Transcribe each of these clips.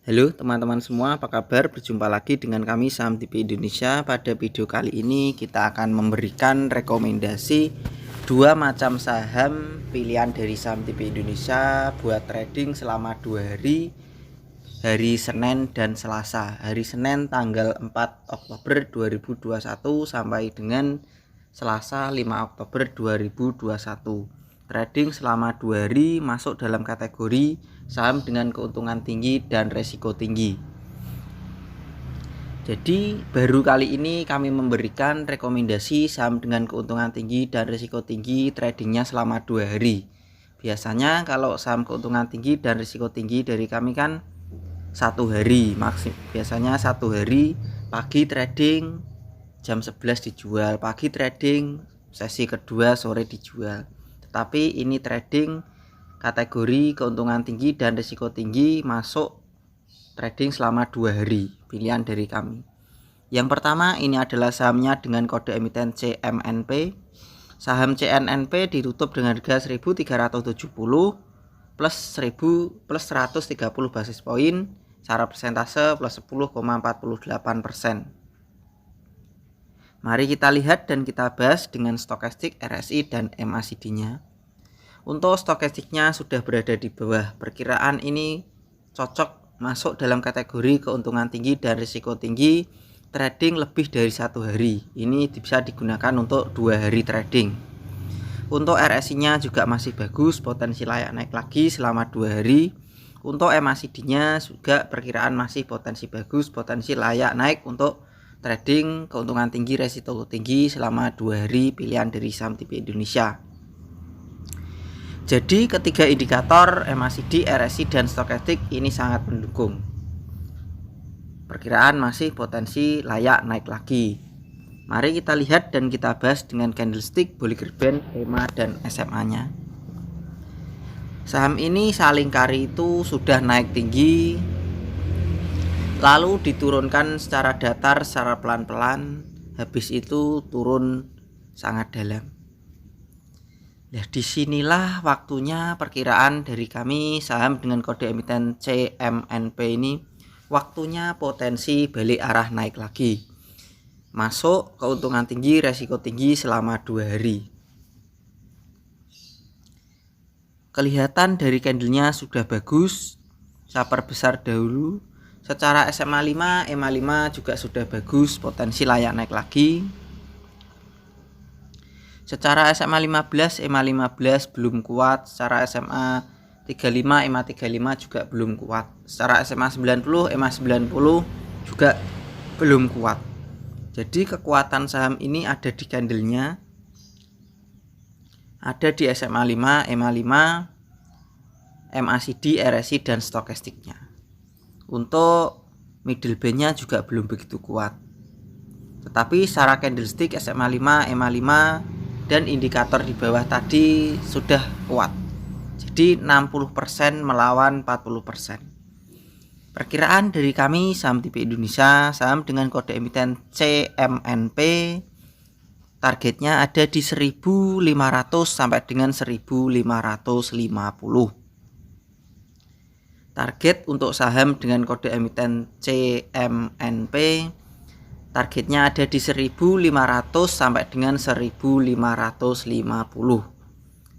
Halo teman-teman semua, apa kabar? Berjumpa lagi dengan kami Saham TV Indonesia. Pada video kali ini kita akan memberikan rekomendasi dua macam saham pilihan dari Saham TV Indonesia buat trading selama 2 hari, hari Senin dan Selasa. Hari Senin tanggal 4 Oktober 2021 sampai dengan Selasa 5 Oktober 2021. Trading selama 2 hari masuk dalam kategori saham dengan keuntungan tinggi dan resiko tinggi. Jadi baru kali ini kami memberikan rekomendasi saham dengan keuntungan tinggi dan resiko tinggi tradingnya selama 2 hari. Biasanya kalau saham keuntungan tinggi dan risiko tinggi dari kami kan 1 hari, biasanya 1 hari pagi trading jam 11 dijual, pagi trading sesi kedua sore dijual. Tetapi ini trading kategori keuntungan tinggi dan risiko tinggi masuk trading selama 2 hari pilihan dari kami. Yang pertama ini adalah sahamnya dengan kode emiten CMNP. Saham CMNP ditutup dengan harga 1370 plus 130 basis poin, secara persentase plus 10,48%. Mari kita lihat dan kita bahas dengan stokastik, RSI dan MACD-nya. Untuk stokastiknya sudah berada di bawah. Perkiraan ini cocok masuk dalam kategori keuntungan tinggi dan risiko tinggi trading lebih dari 1 hari. Ini bisa digunakan untuk 2 hari trading. Untuk RSI-nya juga masih bagus, potensi layak naik lagi selama 2 hari. Untuk MACD-nya juga perkiraan masih potensi bagus, potensi layak naik untuk trading keuntungan tinggi resiko tinggi selama 2 hari pilihan dari Saham TV Indonesia. Jadi ketiga indikator MACD, RSI dan stokastik ini sangat mendukung. Perkiraan masih potensi layak naik lagi. Mari kita lihat dan kita bahas dengan candlestick, Bollinger Band, EMA dan SMA-nya. Saham ini saling kari itu sudah naik tinggi, lalu diturunkan secara datar, secara pelan-pelan, habis itu turun sangat dalam. Nah, disinilah waktunya perkiraan dari kami saham dengan kode emiten CMNP ini waktunya potensi balik arah naik lagi. Masuk keuntungan tinggi, resiko tinggi selama 2 hari. Kelihatan dari candlenya sudah bagus, sabar besar dahulu. Secara SMA 5, EMA 5 juga sudah bagus, potensi layak naik lagi. Secara SMA 15, EMA 15 belum kuat. Secara SMA 35, EMA 35 juga belum kuat. Secara SMA 90, EMA 90 juga belum kuat. Jadi kekuatan saham ini ada di candlenya, ada di SMA 5, EMA 5, MACD, RSI dan stokastiknya. Untuk middle band-nya juga belum begitu kuat. Tetapi secara candlestick SMA 5, EMA 5 dan indikator di bawah tadi sudah kuat. Jadi 60% melawan 40%. Perkiraan dari kami Saham TV Indonesia, saham dengan kode emiten CMNP, targetnya ada di 1500 sampai dengan 1550. Target untuk saham dengan kode emiten CMNP targetnya ada di 1500 sampai dengan 1550.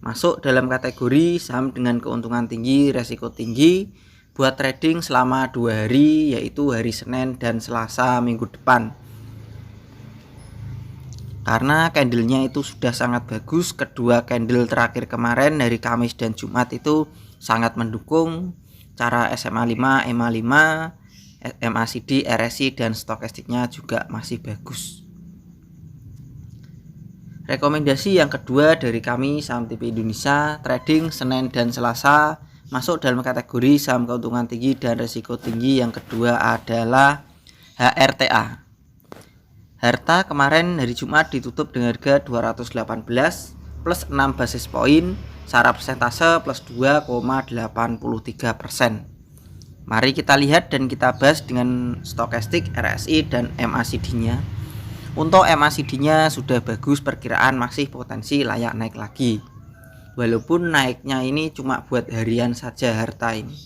Masuk dalam kategori saham dengan keuntungan tinggi, resiko tinggi buat trading selama 2 hari, yaitu hari Senin dan Selasa minggu depan. Karena candlenya itu sudah sangat bagus, kedua candle terakhir kemarin hari Kamis dan Jumat itu sangat mendukung. Cara SMA 5, EMA 5, MACD, RSI dan stokastiknya juga masih bagus. Rekomendasi yang kedua dari kami Saham TV Indonesia, trading Senin dan Selasa masuk dalam kategori saham keuntungan tinggi dan resiko tinggi. Yang kedua adalah HRTA. Harta kemarin hari Jumat ditutup dengan harga 218 plus 6 basis poin, secara persentase plus 2,83%. Mari kita lihat dan kita bahas dengan stokastik, RSI dan MACD-nya. Untuk MACD-nya sudah bagus, perkiraan masih potensi layak naik lagi. Walaupun naiknya ini cuma buat harian saja harta ini.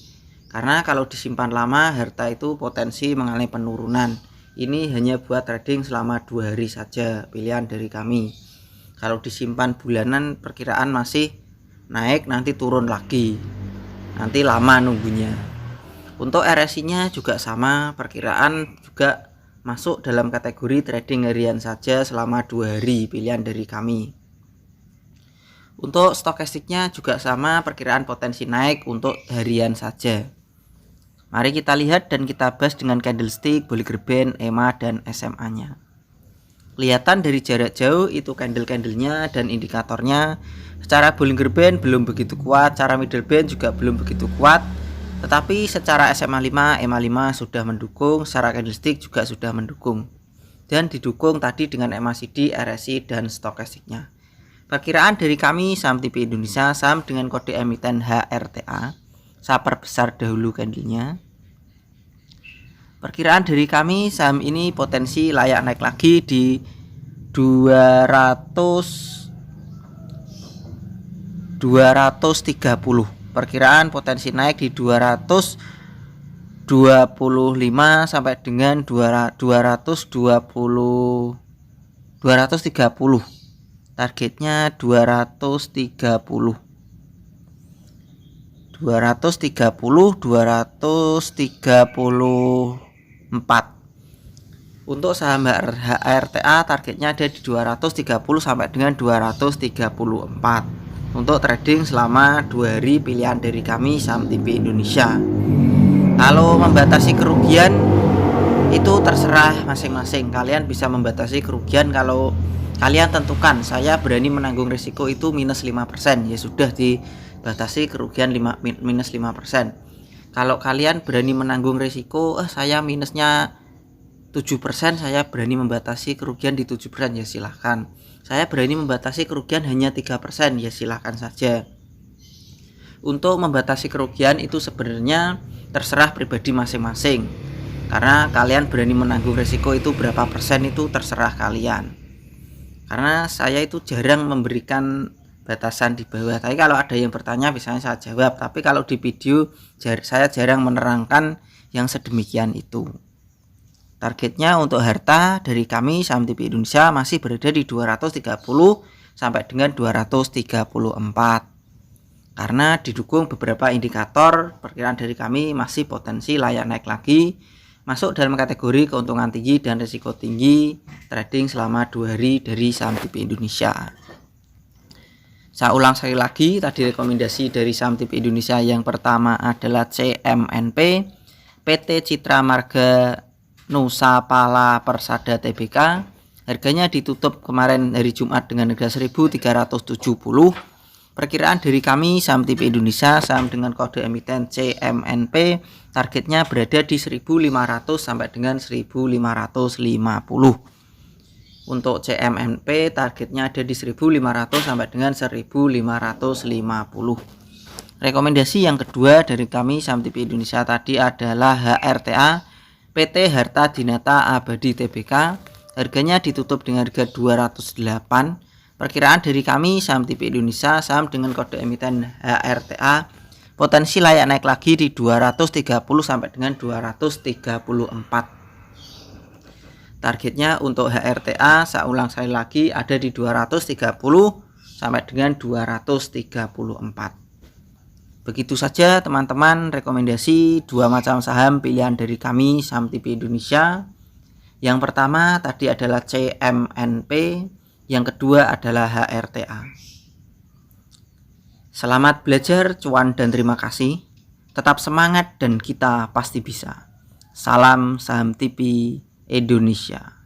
Karena kalau disimpan lama, harta itu potensi mengalami penurunan. Ini hanya buat trading selama 2 hari saja, pilihan dari kami. Kalau disimpan bulanan, perkiraan masih naik, nanti turun lagi. Nanti lama nunggunya. Untuk RSI-nya juga sama, perkiraan juga masuk dalam kategori trading harian saja selama 2 hari, pilihan dari kami. Untuk stokastiknya juga sama, perkiraan potensi naik untuk harian saja. Mari kita lihat dan kita bahas dengan candlestick, Bollinger Band, EMA, dan SMA-nya. Kelihatan dari jarak jauh itu candle-candlenya dan indikatornya. Secara Bollinger Band belum begitu kuat, secara middle band juga belum begitu kuat. Tetapi secara SMA 5, EMA 5 sudah mendukung, secara candlestick juga sudah mendukung. Dan didukung tadi dengan MACD, RSI, dan stokastiknya. Perkiraan dari kami saham TV Indonesia, saham dengan kode emiten HRTA. Saya perbesar dahulu candlenya. Perkiraan dari kami saham ini potensi layak naik lagi di 230. Perkiraan potensi naik di 225 sampai dengan 230. Targetnya 230. 234. Untuk saham HRTA targetnya ada di 230 sampai dengan 234. Untuk trading selama 2 hari, pilihan dari kami saham TV Indonesia. Kalau membatasi kerugian itu terserah masing-masing. Kalian bisa membatasi kerugian kalau kalian tentukan saya berani menanggung risiko itu minus 5%, ya sudah dibatasi kerugian minus 5%. Kalau kalian berani menanggung risiko saya minusnya 7%, saya berani membatasi kerugian di 7%, ya silahkan. Saya berani membatasi kerugian hanya 3%, ya silahkan saja. Untuk membatasi kerugian itu sebenarnya terserah pribadi masing-masing. Karena kalian berani menanggung risiko itu berapa persen itu terserah kalian. Karena saya itu jarang memberikan batasan di bawah. Tapi kalau ada yang bertanya biasanya saya jawab. Tapi kalau di video saya jarang menerangkan yang sedemikian itu. Targetnya untuk harta dari kami saham TV Indonesia masih berada di 230 sampai dengan 234. Karena didukung beberapa indikator, perkiraan dari kami masih potensi layak naik lagi, masuk dalam kategori keuntungan tinggi dan risiko tinggi, trading selama 2 hari dari saham TV Indonesia. Saya ulang sekali lagi, tadi rekomendasi dari saham TV Indonesia yang pertama adalah CMNP, PT Citra Marga Nusapala Persada Tbk. Harganya ditutup kemarin hari Jumat dengan harga 1.370. Perkiraan dari kami saham TV Indonesia, saham dengan kode emiten CMNP, targetnya berada di 1.500 sampai dengan 1.550. Untuk CMNP targetnya ada di 1.500 sampai dengan 1.550. Rekomendasi yang kedua dari kami saham TV Indonesia tadi adalah HRTA, PT Harta Dinata Abadi Tbk. Harganya ditutup dengan harga 208. Perkiraan dari kami saham TV Indonesia, saham dengan kode emiten HRTA, potensi layak naik lagi di 230 sampai dengan 234. Targetnya untuk HRTA, saya ulang sekali lagi, ada di 230 sampai dengan 234. Begitu saja teman-teman, rekomendasi 2 macam saham pilihan dari kami saham TV Indonesia. Yang pertama tadi adalah CMNP, yang kedua adalah HRTA. Selamat belajar, cuan dan terima kasih. Tetap semangat dan kita pasti bisa. Salam saham TV Indonesia.